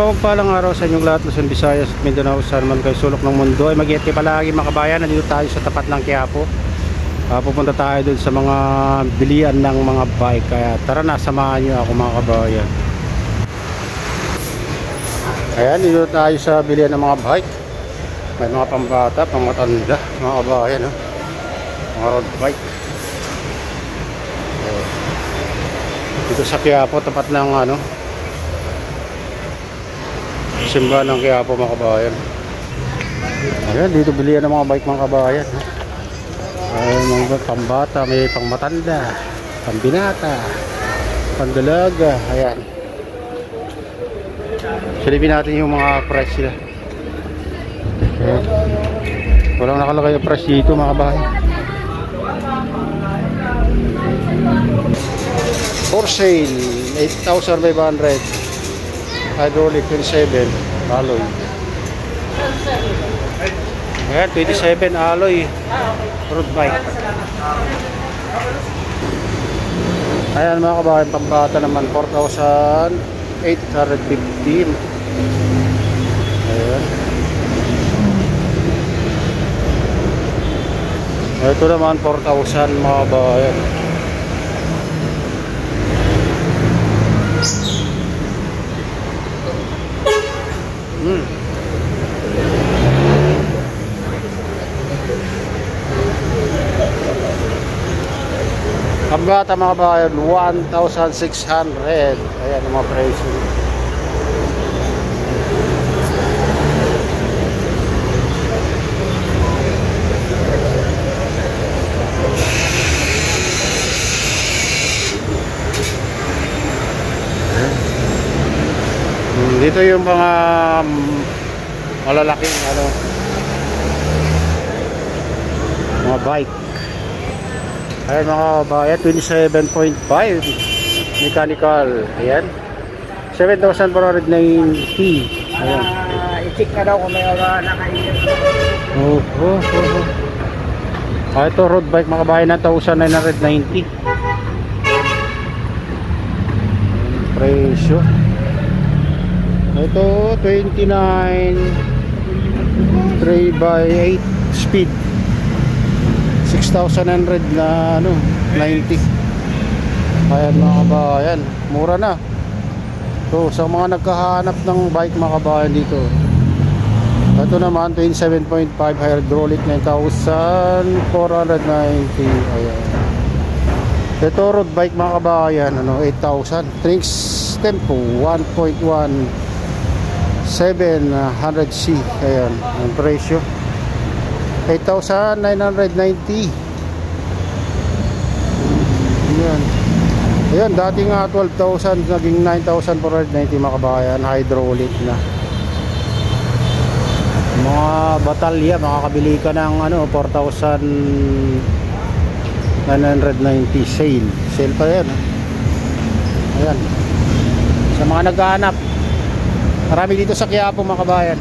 Mapagpalang araw sa inyong lahat, Luzon, Visayas at Mindanao, saan man kayo sulok ng mundo. Ay mag-iingat palagi mga kabayan. Nandito tayo sa tapat ng Quiapo. Pupunta tayo dun sa mga bilian ng mga bike. Kaya tara na, samahan nyo ako mga kabayan. Ayan, dito tayo sa bilian ng mga bike. May mga pambata, pangmatanda, mga kabayan, no? Mga road bike. Dito sa Quiapo, tapat ng simbahan ng Quiapo mga kabayan. Ayan, dito bilihan ng mga bike mga kabayan. Ayan, mga pambata, may pangmatanda, pambinata, pandalaga. Ayan, silipin natin yung mga price sila. Ayan, walang nakalagay yung price dito mga kabayan. For sale 8,500. Hydraulic 27 alloy. Ayan, 27 alloy road bike. Ayan mga kabayan, pambata naman 4,815. Ayan. Ito naman 4,000 mga kabayan. Pambata mga kabayan 1,600. Ayan ang mga presyo. Dito yung mga malalaking mga bike. Ayan mga kabayan, 27.5 mechanical. Ayan, 7,490. Ayan, i-check na daw kung may nakainit. Ito road bike mga kabayan na 1,990 presyo. Ito 29 3x8 speed 6,100 na 90. Ayan mga kabayan, mura na. So sa mga nagkahanap ng bike mga kabayan dito, ito naman 27.5 hydraulic 9,490. Ayan, ito road bike mga kabayan 8,000. Trinks Tempo 1.1 700C. Ayan ang presyo, 8,990. Ayan. Ayan, dating 12,000 naging 9,490 mga kabayan. Hydraulic na. Mga batalya, makakabili ka ng 4,990. Sale pa yan. Ayan, sa mga naghahanap, marami dito sa Quiapo mga kabayan.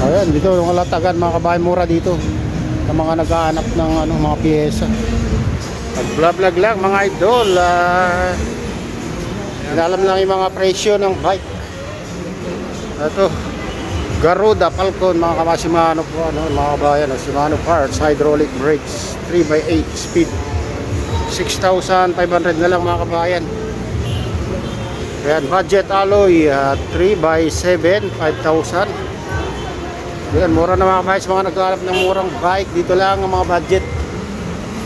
Ayan, dito yung Alatagan mga kabayan, mura dito sa mga naghahanap ng mga piyesa. Nag-vlog lang mga idol. Inalam lang yung mga presyo ng bike. Ito, Garuda Falcon mga Shimano po, mga kabayan, Shimano parts, hydraulic brakes, 3x8 speed, 6,500 na lang mga kabayan. Ayan, budget alloy 3x7 5,000. Ayan, mura na mga kabayan. Sa mga naghahanap ng murang bike, dito lang ang mga budget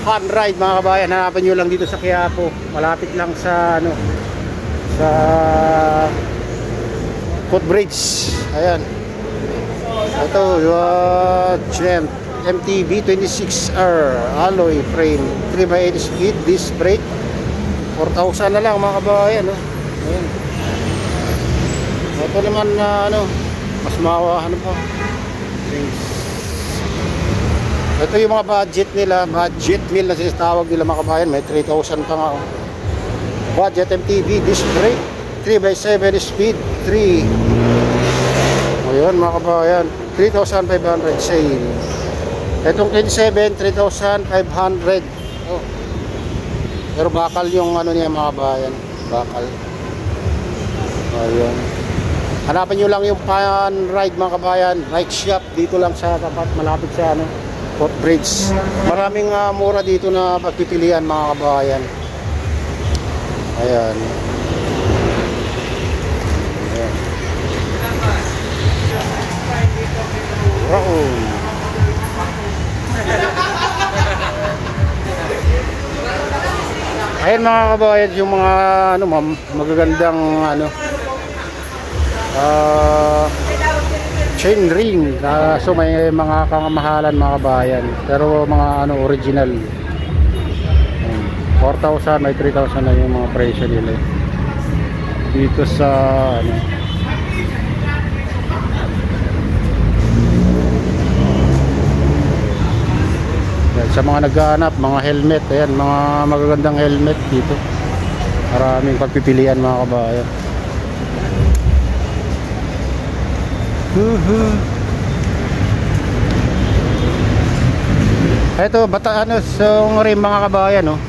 fun ride mga kabayan. Hanapin nyo lang dito sa Quiapo. Malapit lang sa sa footbridge. Ayan, ito yung MTB 26R alloy frame, 3x8 speed, disc brake, 4,000 na lang mga kabayan. Ayan. Ito naman mas mawa pa. Ito yung mga budget nila, budget meal na sinatawag nila mga kabayan. May 3,000 pa nga. Budget MTB disc brake, 3x7 speed 3. Ayun mga kabayan, 3,500 sale. Itong 27, 3,500. Pero bakal yung niya mga kabayan, bakal. Ayan. Hanapan nyo lang yung Pan Ride mga kabayan. Ride shop dito lang sa tapat, malapit sa ano, Fort Bridge. Maraming mura dito na pagpipilian mga kabayan. Ayan. Ayan. Raon. Ayan mga kabayan, yung mga ano, magagandang ano, chain ring. So may mga kamahalan mga kabayan, pero mga ano, original. 4,000, may 3,000 na yung mga presyo nila dito sa ano. Yan, sa mga naghahanap mga helmet, ayan, mga magagandang helmet dito. Maraming pagpipilian mga kabayan. Ito, Bataano song rin mga kabayan, no?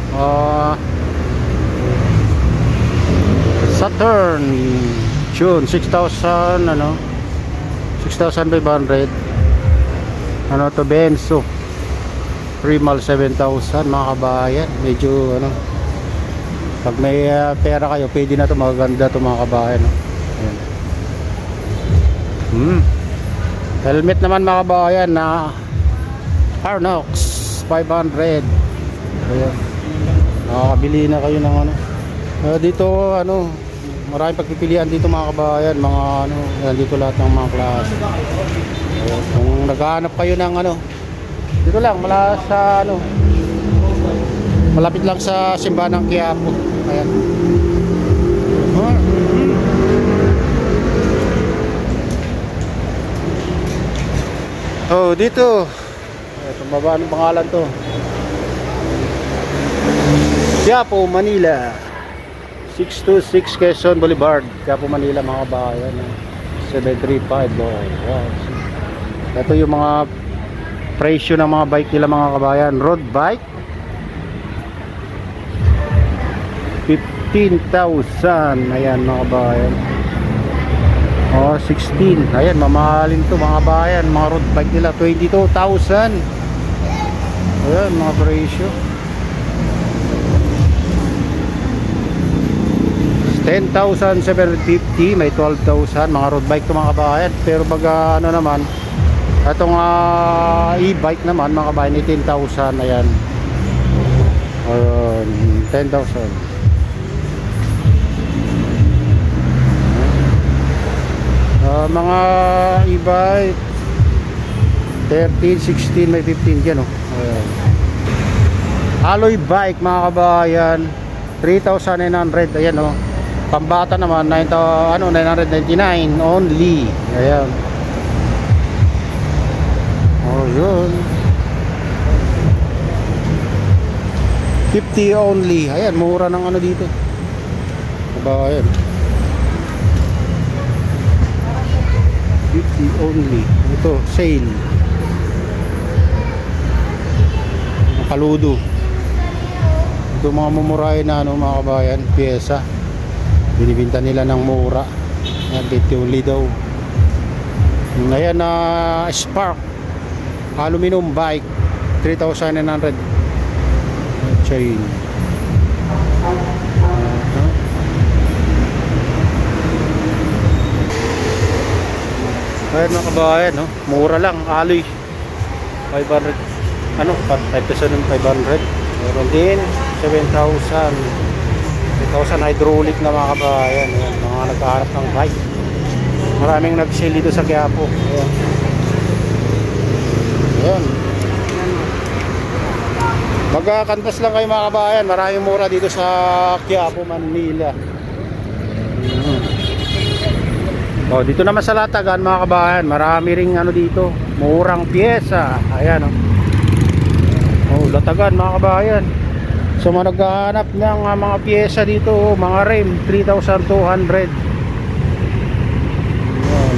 Saturn June 6,000 ano, 6,500. Ano to, Benzo Primal 7,000 mga kabayan. Medyo ano, pag may pera kayo, pwede na to, magaganda to mga kabayan, no? Ayan. Helmet naman mga kabayan na Harnox 500. Ayan. Nakakabili na kayo ng ano. Dito ano, maraming pagpipilian dito mga kabayan, mga ano, ayan, dito lahat ng mga klase. Ayan. Kung naghahanap kayo ng ano, dito lang, mula sa ano, malapit lang sa simbahan ng Quiapo. Ayan. Oh, dito. Ito, baba, anong pangalan to? Quiapo, Manila. 626 Quezon Boulevard, Quiapo, Manila mga kabayan. 735. Wow. Ito yung mga presyo ng mga bike nila mga kabayan. Road bike 15,000. Ayan mga kabayan. 16. Ayan, mamahalin to mga kabayan. Mga road bike nila 22,000. Ayan mga presyo. 10,750. May 12,000 mga road bike to mga kabayan. Pero pag ano naman, itong e-bike naman mga kabayan, 18,000. Ayan, 10,000. Mga e-bike 13, 16, may 15 dyan, oh. Ayan. Alloy bike mga kabayan 3,900. Ayan, oh. Pambata naman 999 only. Ayan. Oh, yun. 50 only. Ayan, mura ng ano dito. Kabayan. 50 only. Ito, sale. Kaludo. Ito mga mumurahin na ano mga kabayan, pyesa. Binibinta nila ng mura. Ayan, 50 only daw. Ayan na Spark aluminum bike 3,900. Chain. Ayan mga kabayan, no? Mura lang, alloy 500, ano, 5,500. Meron din 7,000, 8,000 hydraulic na mga kabayan. Ayan, mga nagkaharap ng bike. Maraming nag-sale dito sa Quiapo. Ayan. Ayan. Magkakantas lang kayo mga kabayan. Maraming mura dito sa Quiapo, Manila. Oh, dito naman sa Latagan mga kabayan, marami ring ano dito, murang pyesa. Ayan, oh. Oh, Latagan mga kabayan. So mga naghahanap ng mga pyesa dito, mga rim 3,200. Ayan.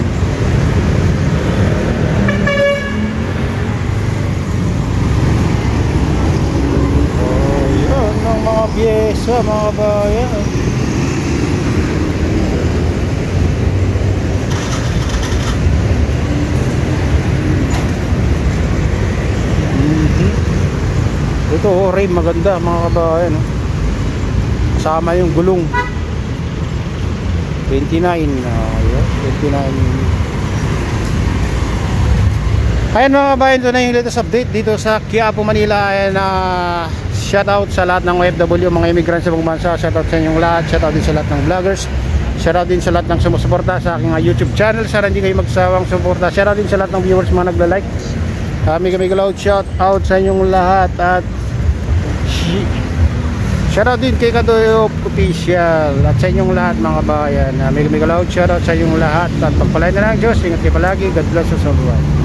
Oh, yun ang mga pyesa mga kabayan. Ito rim maganda mga kabayan, oh. Kasama yung gulong 29, yun, 29. Ayan mga kabayan, ito na yung latest update dito sa Quiapo, Manila. And shoutout sa lahat ng OFW, mga immigrants sa buong bansa. Shoutout sa inyong lahat, shoutout din sa lahat ng vloggers, shoutout din sa lahat ng sumusuporta sa aking YouTube channel. Sana hindi kayo magsawang suporta. Shoutout din sa lahat ng viewers, mga nagla-like. Mega loud shoutout sa inyong lahat. At shoutout din kay Kadoy Official at sa inyong lahat mga kabayan. Mega loud shoutout sa inyong lahat. At pagpalain na lang Diyos, ingat kayo palagi. God bless us all.